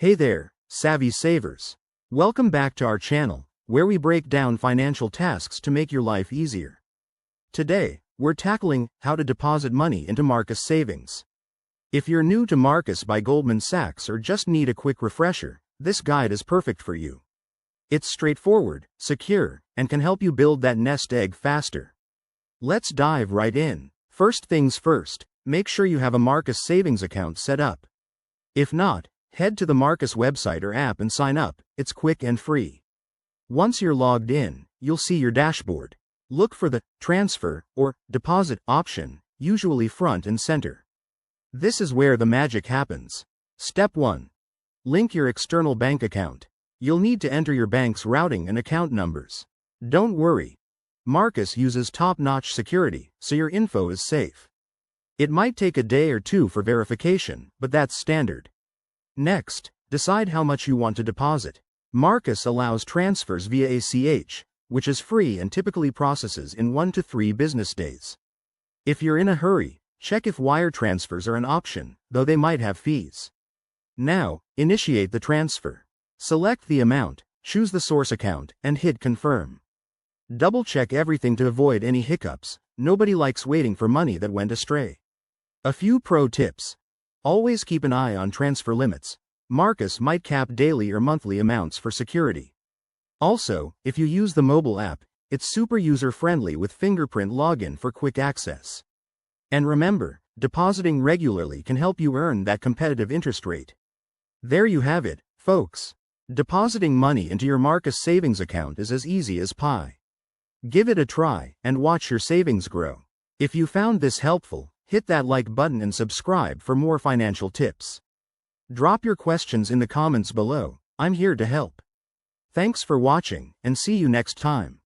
Hey there, savvy savers. Welcome back to our channel, where we break down financial tasks to make your life easier. Today, we're tackling how to deposit money into Marcus Savings. If you're new to Marcus by Goldman Sachs or just need a quick refresher, this guide is perfect for you. It's straightforward, secure, and can help you build that nest egg faster. Let's dive right in. First things first, make sure you have a Marcus Savings account set up. If not, head to the Marcus website or app and sign up. It's quick and free. Once you're logged in, you'll see your dashboard. Look for the Transfer or Deposit option, usually front and center. This is where the magic happens. Step 1. Link your external bank account. You'll need to enter your bank's routing and account numbers. Don't worry. Marcus uses top-notch security, so your info is safe. It might take a day or two for verification, but that's standard. Next, decide how much you want to deposit. Marcus allows transfers via ACH, which is free and typically processes in 1 to 3 business days. If you're in a hurry, check if wire transfers are an option, though they might have fees. Now, initiate the transfer. Select the amount, choose the source account, and hit confirm. Double-check everything to avoid any hiccups. Nobody likes waiting for money that went astray. A few pro tips. Always keep an eye on transfer limits. Marcus might cap daily or monthly amounts for security. Also, if you use the mobile app, it's super user-friendly with fingerprint login for quick access. And remember, depositing regularly can help you earn that competitive interest rate. There you have it, folks. Depositing money into your Marcus Savings account is as easy as pie. Give it a try, and watch your savings grow. If you found this helpful, hit that like button and subscribe for more financial tips. Drop your questions in the comments below. I'm here to help. Thanks for watching, and see you next time.